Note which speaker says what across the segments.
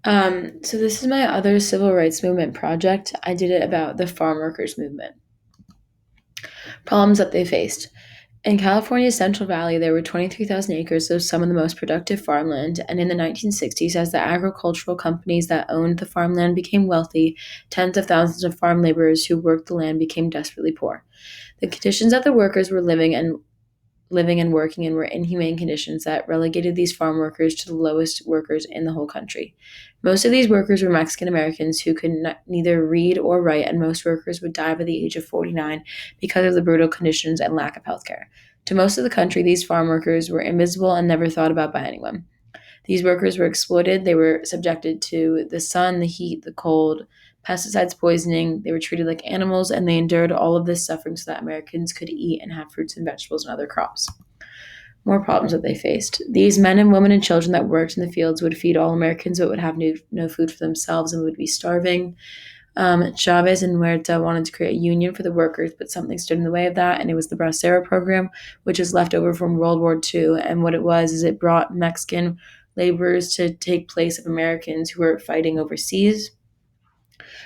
Speaker 1: So this is my other civil rights movement project. I did it about the farm workers movement. Problems that they faced. In California's Central Valley, there were 23,000 acres of some of the most productive farmland, and in the 1960s, as the agricultural companies that owned the farmland became wealthy, tens of thousands of farm laborers who worked the land became desperately poor. The conditions that the workers were living and working in were inhumane conditions that relegated these farm workers to the lowest workers in the whole country. Most of these workers were Mexican Americans who could neither read or write, and most workers would die by the age of 49 because of the brutal conditions and lack of health care. To most of the country, these farm workers were invisible and never thought about by anyone. These workers were exploited. They were subjected to the sun, the heat, the cold, pesticides, poisoning. They were treated like animals, and they endured all of this suffering so that Americans could eat and have fruits and vegetables and other crops. More problems that they faced. These men and women and children that worked in the fields would feed all Americans but would have no food for themselves and would be starving. Chavez and Huerta wanted to create a union for the workers, but something stood in the way of that, and it was the Bracero program, which is left over from World War II. And what it was is it brought Mexican laborers to take place of Americans who were fighting overseas.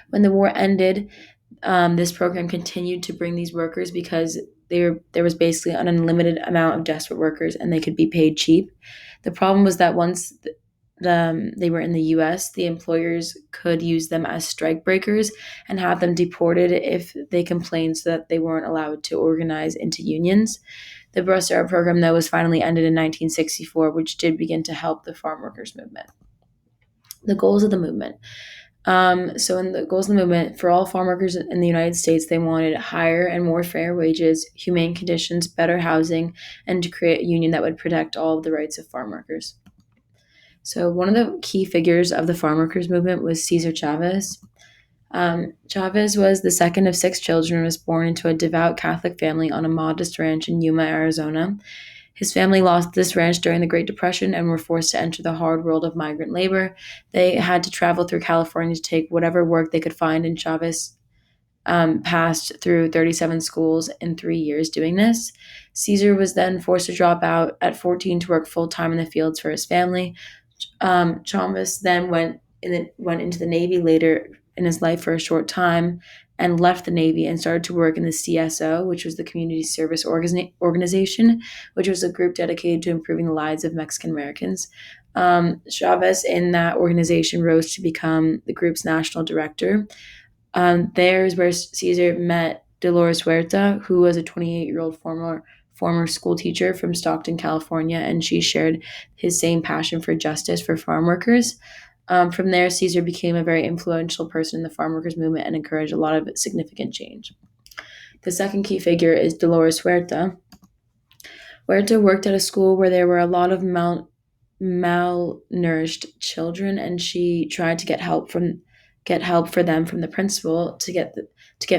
Speaker 1: When the war ended, this program continued to bring these workers because there was basically an unlimited amount of desperate workers and they could be paid cheap. The problem was that once they were in the US, the employers could use them as strike breakers and have them deported if they complained so that they weren't allowed to organize into unions. The Bracero program, though, was finally ended in 1964, which did begin to help the farm workers movement. The goals of the movement. So in the goals of the movement, for all farm workers in the United States, they wanted higher and more fair wages, humane conditions, better housing, and to create a union that would protect all of the rights of farm workers. So one of the key figures of the farm workers movement was Cesar Chavez. Chavez was the second of six children and was born into a devout Catholic family on a modest ranch in Yuma, Arizona. His family lost this ranch during the Great Depression and were forced to enter the hard world of migrant labor. They had to travel through California to take whatever work they could find, and Chavez passed through 37 schools in 3 years doing this. Caesar was then forced to drop out at 14 to work full time in the fields for his family. Chavez then went into the Navy later in his life for a short time and left the Navy and started to work in the CSO, which was the Community Service Organization, which was a group dedicated to improving the lives of Mexican Americans. Chavez in that organization rose to become the group's national director. There's where Caesar met Dolores Huerta, who was a 28-year-old former school teacher from Stockton, California, and she shared his same passion for justice for farm workers. From there, Caesar became a very influential person in the farm workers movement and encouraged a lot of significant change. The second key figure is Dolores Huerta. Huerta worked at a school where there were a lot of malnourished children, and she tried to get help for them from the principal to get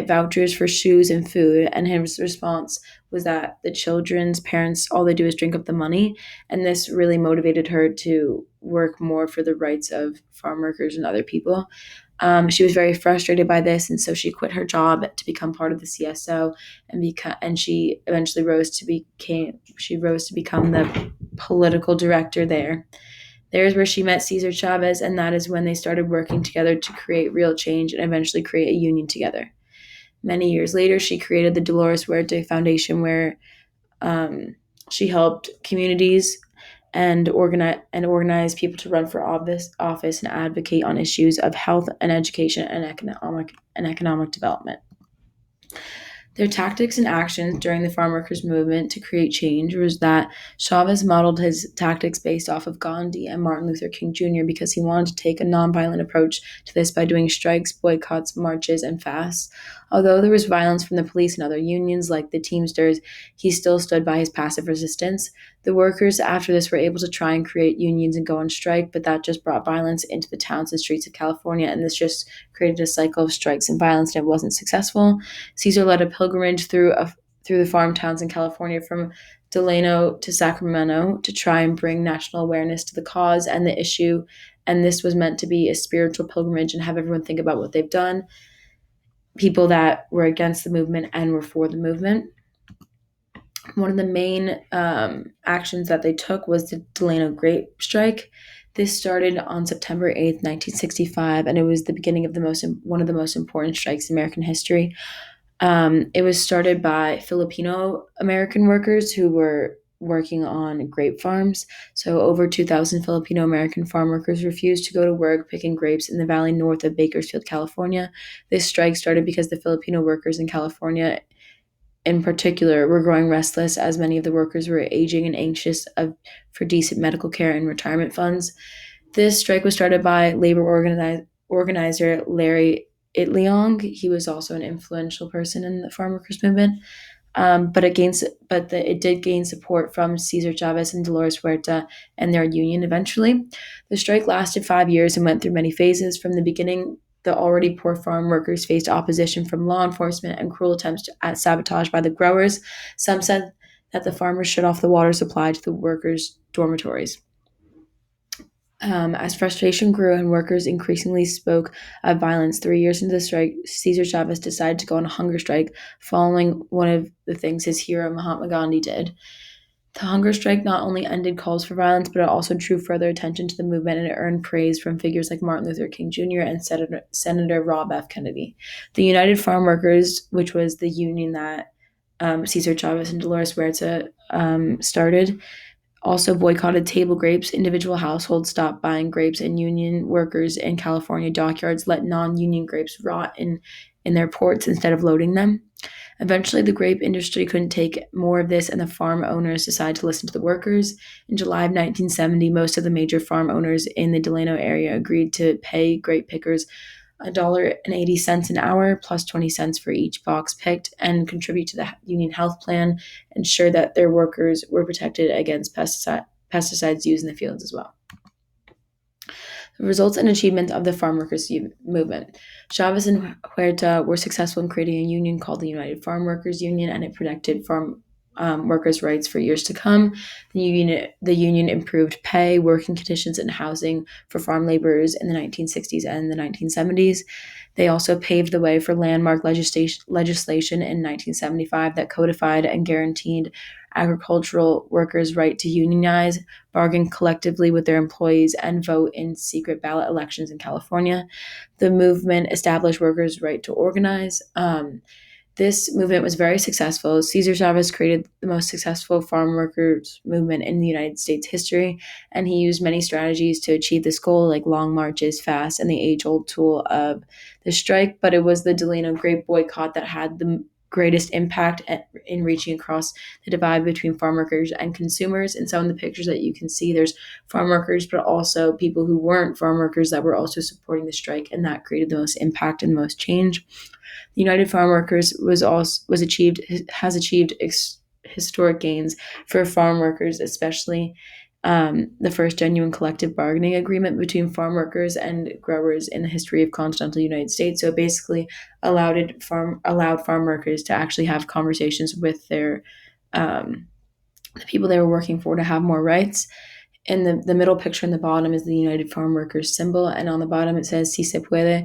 Speaker 1: vouchers for shoes and food. And his response was that the children's parents, all they do is drink up the money, and this really motivated her to work more for the rights of farm workers and other people. She was very frustrated by this, and so she quit her job to become part of the CSO, and she eventually rose to become the political director there. There's where she met Cesar Chavez, and that is when they started working together to create real change and eventually create a union together. Many years later, she created the Dolores Huerta Foundation, where she helped communities and organize people to run for office and advocate on issues of health and education and economic development. Their tactics and actions during the farm workers movement to create change was that Chavez modeled his tactics based off of Gandhi and Martin Luther King Jr. because he wanted to take a nonviolent approach to this by doing strikes, boycotts, marches, and fasts. Although there was violence from the police and other unions like the Teamsters, he still stood by his passive resistance. The workers after this were able to try and create unions and go on strike, but that just brought violence into the towns and streets of California, and this just created a cycle of strikes and violence, and it wasn't successful. Caesar led a pilgrimage through the farm towns in California from Delano to Sacramento to try and bring national awareness to the cause and the issue. And this was meant to be a spiritual pilgrimage and have everyone think about what they've done, people that were against the movement and were for the movement. One of the main actions that they took was the Delano Grape Strike. This started on September 8th, 1965, and it was the beginning of one of the most important strikes in American history. It was started by Filipino American workers who were working on grape farms. So, over 2,000 Filipino American farm workers refused to go to work picking grapes in the valley north of Bakersfield, California. This strike started because the Filipino workers in California, in particular, were growing restless as many of the workers were aging and for decent medical care and retirement funds. This strike was started by organizer Larry Itliong. He was also an influential person in the farm workers movement. It did gain support from Cesar Chavez and Dolores Huerta and their union eventually. The strike lasted 5 years and went through many phases. From the beginning, the already poor farm workers faced opposition from law enforcement and cruel attempts at sabotage by the growers. Some said that the farmers shut off the water supply to the workers' dormitories. As frustration grew and workers increasingly spoke of violence 3 years into the strike, Cesar Chavez decided to go on a hunger strike, following one of the things his hero Mahatma Gandhi did. The hunger strike not only ended calls for violence, but it also drew further attention to the movement, and it earned praise from figures like Martin Luther King Jr. and Senator Rob F. Kennedy. The United Farm Workers, which was the union that Cesar Chavez and Dolores Huerta started, also boycotted table grapes. Individual households stopped buying grapes, and union workers in California dockyards let non union grapes rot in their ports instead of loading them. Eventually, the grape industry couldn't take more of this, and the farm owners decided to listen to the workers. In July of 1970, most of the major farm owners in the Delano area agreed to pay grape pickers $1.80 an hour plus 20 cents for each box picked and contribute to the union health plan, ensure that their workers were protected against pesticides used in the fields as well. The results and achievements of the farm workers movement. Chavez and Huerta were successful in creating a union called the United Farm Workers Union, and it protected farm workers' rights for years to come. The union improved pay, working conditions, and housing for farm laborers in the 1960s and the 1970s. They also paved the way for landmark legislation in 1975 that codified and guaranteed agricultural workers' right to unionize, bargain collectively with their employees, and vote in secret ballot elections in California. The movement established workers' right to organize. This movement was very successful. Cesar Chavez created the most successful farm workers movement in the United States history, and he used many strategies to achieve this goal, like long marches, fasts, and the age-old tool of the strike. But it was the Delano grape boycott that had the greatest impact in reaching across the divide between farm workers and consumers. And so in the pictures that you can see, there's farm workers, but also people who weren't farm workers that were also supporting the strike, and that created the most impact and the most change. The United Farm Workers has achieved historic gains for farm workers, especially the first genuine collective bargaining agreement between farm workers and growers in the history of continental United States. So it basically allowed farm workers to actually have conversations with the people they were working for to have more rights. In the middle picture in the bottom is the United Farm Workers symbol, and on the bottom it says "Si se puede."